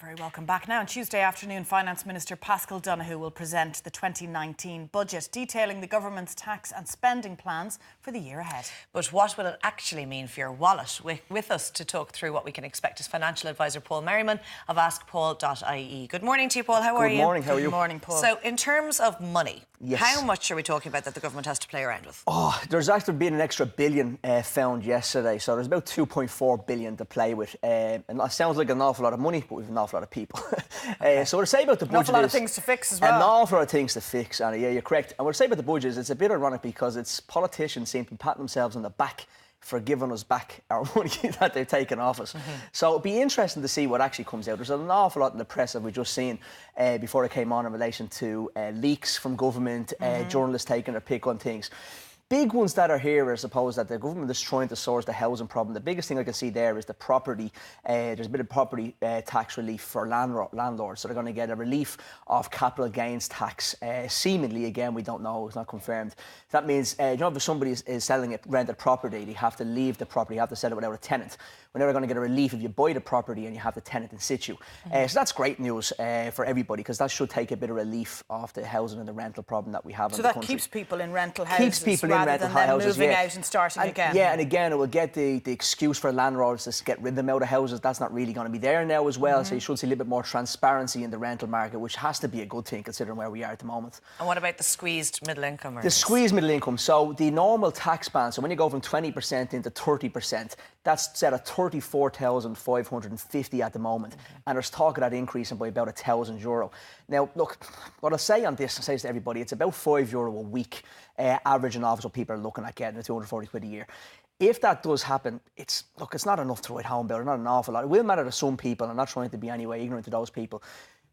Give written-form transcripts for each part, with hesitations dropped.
Very welcome back. Now, on Tuesday afternoon, Finance Minister Paschal Donohoe will present the 2019 budget, detailing the government's tax and spending plans for the year ahead. But what will it actually mean for your wallet? With us to talk through what we can expect is financial advisor Paul Merriman of AskPaul.ie. Good morning to you, Paul. How are you? Good morning. How are you? Good morning, Paul. So, in terms of money, yes, how much are we talking about that the government has to play around with? Oh, there's actually been an extra billion found yesterday, so there's about 2.4 billion to play with. And that sounds like an awful lot of money, but we've an awful lot of people. Okay. So what I say about the budget is... An awful lot of things to fix as well. An awful lot of things to fix, Anna. Yeah, you're correct. And what I say about the budget is it's a bit ironic because it's politicians seem to pat themselves on the back for giving us back our money that they've taken off us. So it'll be interesting to see what actually comes out. There's an awful lot in the press that we've just seen before it came on in relation to leaks from government, journalists taking their pick on things. Big ones that are here are, I suppose, that the government is trying to source the housing problem. The biggest thing I can see there is the property. There's a bit of property tax relief for landlords. So they're going to get a relief of capital gains tax. Seemingly, again, we don't know. It's not confirmed. That means, you know, if somebody is selling a rented property, they have to leave the property, you have to sell it without a tenant. We're never going to get a relief if you buy the property and you have the tenant in situ. So that's great news for everybody, because that should take a bit of relief off the housing and the rental problem that we have in the country. So that keeps people in rental houses. Keeps people in rental houses, moving out and starting again. Yeah, and again, it will get the excuse for landlords to get rid of them out of houses. That's not really going to be there now as well. So you should see a little bit more transparency in the rental market, which has to be a good thing considering where we are at the moment. And what about the squeezed middle income earners? The squeezed middle income. So the normal tax band, so when you go from 20% into 30%, that's set at 34,550 at the moment. And there's talk of that increasing by about €1,000. Now, look, what I'll say on this, I say to everybody, it's about €5 a week, average in office what people are looking at getting, at 240 quid a year. If that does happen, it's not enough to write home about, not an awful lot. It will matter to some people. I'm not trying to be any way ignorant to those people.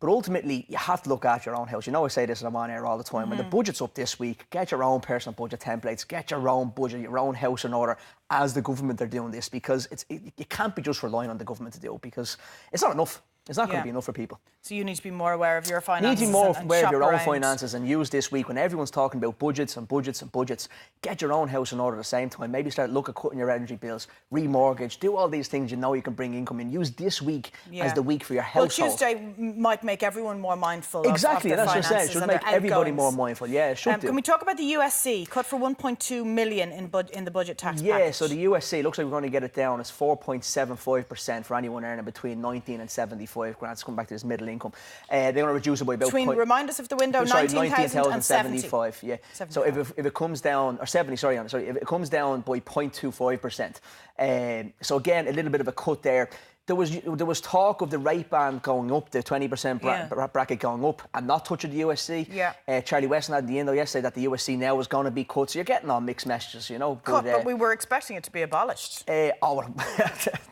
But ultimately, you have to look after your own house. You know I say this and I'm on air all the time. When the budget's up this week, get your own personal budget templates, get your own budget, your own house in order as the government are doing this, because you can't be just relying on the government to do it, because it's not enough. It's not going to be enough for people. So you need to be more aware of your finances. You need to be more aware of your own around. finances, and use this week when everyone's talking about budgets and budgets and budgets. Get your own house in order at the same time. Maybe start looking at cutting your energy bills, remortgage, do all these things you know you can bring income in. Use this week as the week for your household. Well, Tuesday might make everyone more mindful exactly, of their that's what I said. It should make everybody more mindful. Yeah, it should do. Can we talk about the USC? Cut for 1.2 million in the budget tax package. Yeah, so the USC, looks like we're going to get it down. It's 4.75% for anyone earning between 19 and 75 grand. It's coming back to this middle income. They're going to reduce it by about... Remind us of the window, 19,000 and 75, yeah. 75. So if it comes down, or 70, sorry, if it comes down by 0.25%. So again, a little bit of a cut there. There was talk of the rate band going up, the 20% bracket going up, and not touching the USC. Yeah. Charlie Weston had the end yesterday that the USC now was going to be cut, so you're getting all mixed messages, you know. But we were expecting it to be abolished.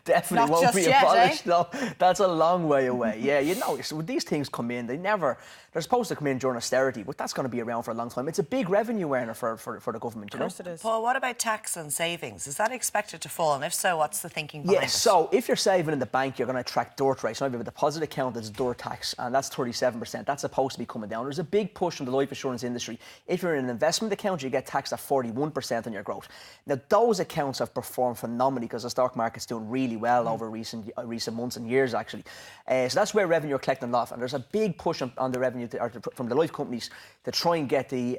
Definitely not won't be yet, abolished. No, that's a long way away. Yeah, you know, so when these things come in, they're supposed to come in during austerity, but that's going to be around for a long time. It's a big revenue earner for the government, you know. Of course it is. Paul, what about tax and savings? Is that expected to fall? And if so, what's the thinking behind it? Yes, so if you're saving in the bank, you're going to attract DIRT rates. So if you have a deposit account, that's DIRT tax, and that's 37%. That's supposed to be coming down. There's a big push from the life insurance industry. If you're in an investment account, you get taxed at 41% on your growth. Now, those accounts have performed phenomenally because the stock market's doing really well over recent months and years, actually. So that's where revenue are collecting off, and there's a big push on the revenue from the life companies to try and get the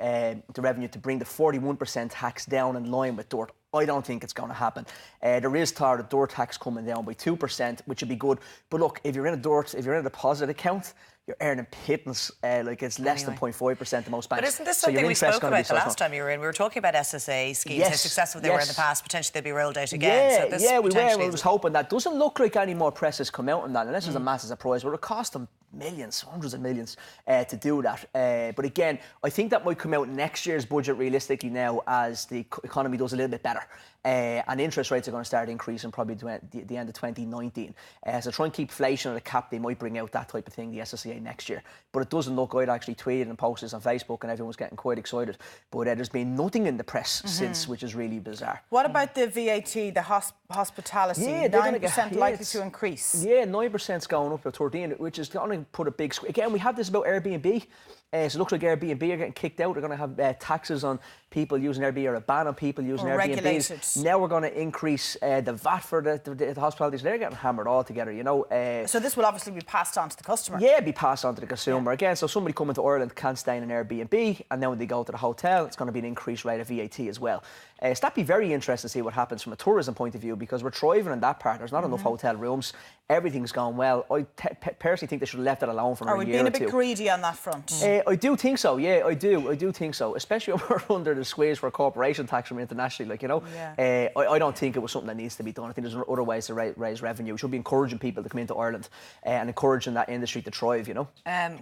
revenue to bring the 41% tax down in line with DIRT. I don't think it's going to happen. There is talk of DIRT tax coming down by 2%, which would be good. But look, if you're in a deposit account, you're earning pittance, like it's less than 0.5% in most banks. But isn't this something we spoke about the last time you were in? We were talking about SSA schemes, how successful they were in the past. Potentially they'll be rolled out again. We were. We was hoping that. Doesn't look like any more press has come out on that, unless there's a massive surprise. But it cost them millions, hundreds of millions to do that. But again, I think that might come out next year's budget realistically now as the economy does a little bit better. And interest rates are going to start increasing probably the end of 2019. So try and keep inflation at a cap. They might bring out that type of thing, the SSCA next year. But it doesn't look. I'd actually tweeted and posted this on Facebook and everyone was getting quite excited. But there's been nothing in the press since, which is really bizarre. What about the VAT, the hospitality? Yeah, 9% likely to increase. Yeah, 9%'s going up to 13, which is going to put a big... Again, we have this about Airbnb. So it looks like Airbnb are getting kicked out. They're going to have taxes on people using Airbnb or a ban on people using Or Airbnbs. regulated. Now we're going to increase the VAT for the hospitalities. They're getting hammered all together, you know. So this will obviously be passed on to the customer. Yeah, be passed on to the consumer. Again, so somebody coming to Ireland can't stay in an Airbnb, and then when they go to the hotel, it's going to be an increased rate of VAT as well. So that'd be very interesting to see what happens from a tourism point of view, because we're thriving in that part. There's not enough hotel rooms. Everything's going well. I personally think they should have left it alone for Are a we year being or a bit two. greedy on that front? I do think so, yeah, I do think so. Especially when we're under the squeeze for corporation tax from internationally, like, you know. Yeah. I don't think it was something that needs to be done. I think there's other ways to raise revenue. We should be encouraging people to come into Ireland and encouraging that industry to thrive, you know.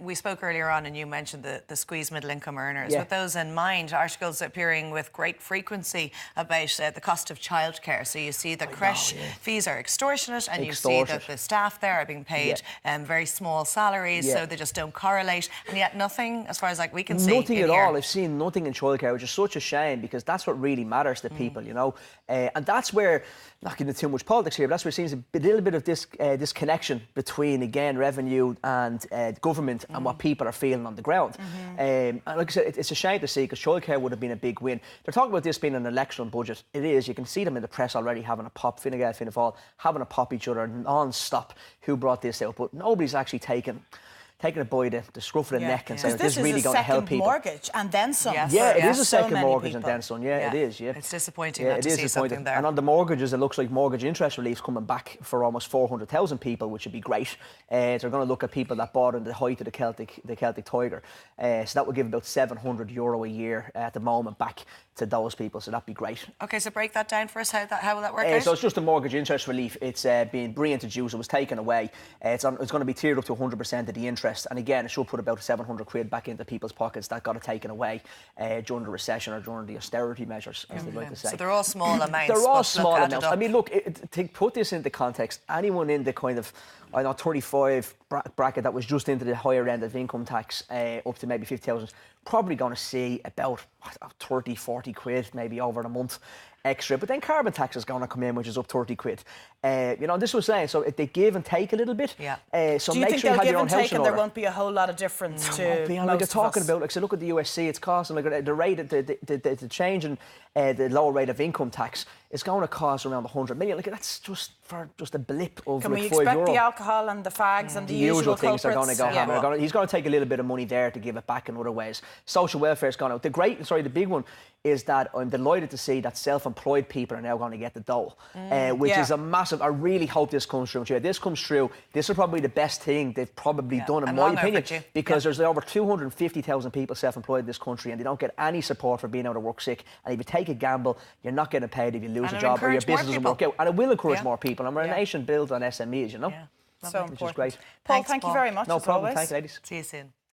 We spoke earlier on and you mentioned the squeezed middle income earners. Yeah. With those in mind, articles appearing with great frequency about the cost of childcare. So you see the creche fees are extortionate, and you see that the staff there are being paid very small salaries, so they just don't correlate. And yet nothing, as far as like we can see, Nothing at here. all. I've seen nothing in childcare, which is such a shame, because that's what really matters to people, you know. And that's where, not getting into too much politics here, but that's where it seems a little bit of this connection between, again, revenue and government and what people are feeling on the ground. And like I said, it's a shame to see, because childcare would have been a big win. They're talking about this being an election budget. It is. You can see them in the press already having a pop, Fine Gael, Fianna Fáil, having a pop each other non-stop. Who brought this out? But nobody's actually taking it by the scruff of the neck and saying, this is really going to help people. Mortgage and then some. Yes. Yeah, it Yeah. is a So second many mortgage people. and then some. Yeah, it is. Yeah, It's disappointing Yeah, not it to is see disappointing. something there. And on the mortgages, it looks like mortgage interest relief's coming back for almost 400,000 people, which would be great. So they're going to look at people that bought in the height of the Celtic Tiger. So that would give about €700 a year at the moment back to those people. So that'd be great. Okay, so break that down for us. How will that work out? So it's just a mortgage interest relief. It's being reintroduced. It was taken away. It's going to be tiered up to 100% of the interest. And again, it should put about 700 quid back into people's pockets that got it taken away during the recession or during the austerity measures, as they like to say. So they're all small amounts. They're all but small look, amounts. I mean, look, to put this into context, anyone in the kind of, 35 bracket that was just into the higher end of income tax, up to maybe 50,000, probably going to see about 30, 40 quid maybe over the month extra. But then carbon tax is going to come in, which is up 30 quid. This was saying, so if they give and take a little bit, so do you make think sure you they'll have give your own and house take in and there order. won't be a whole lot of difference to Like most you're of talking us? about, like, so look at the USC, it's costing, like, the rate, the change in the lower rate of income tax is going to cost around 100 million. Like, that's just a blip of Can like we €5. expect the alcohol and the fags and the usual things are going to culprits? go hammer. He's going to take a little bit of money there to give it back in other ways. Social welfare's gone out. The big one is that I'm delighted to see that self-employed people are now going to get the dole, which is a massive. I really hope this comes through. Yeah, this comes through. This is probably the best thing they've probably done, in And my long opinion, overdue. because there's over 250,000 people self-employed in this country, and they don't get any support for being out of work sick. And if you take a gamble, you're not getting paid if you lose And a it'll job or your encourage more business doesn't people. work out. And it will encourage Yeah. more people. And we're a Yeah. nation built on SMEs, you know, Yeah. So Lovely. which is important. great. Paul, Thanks, thank you Paul. very much. No as problem. always. Thank you, ladies. See you soon.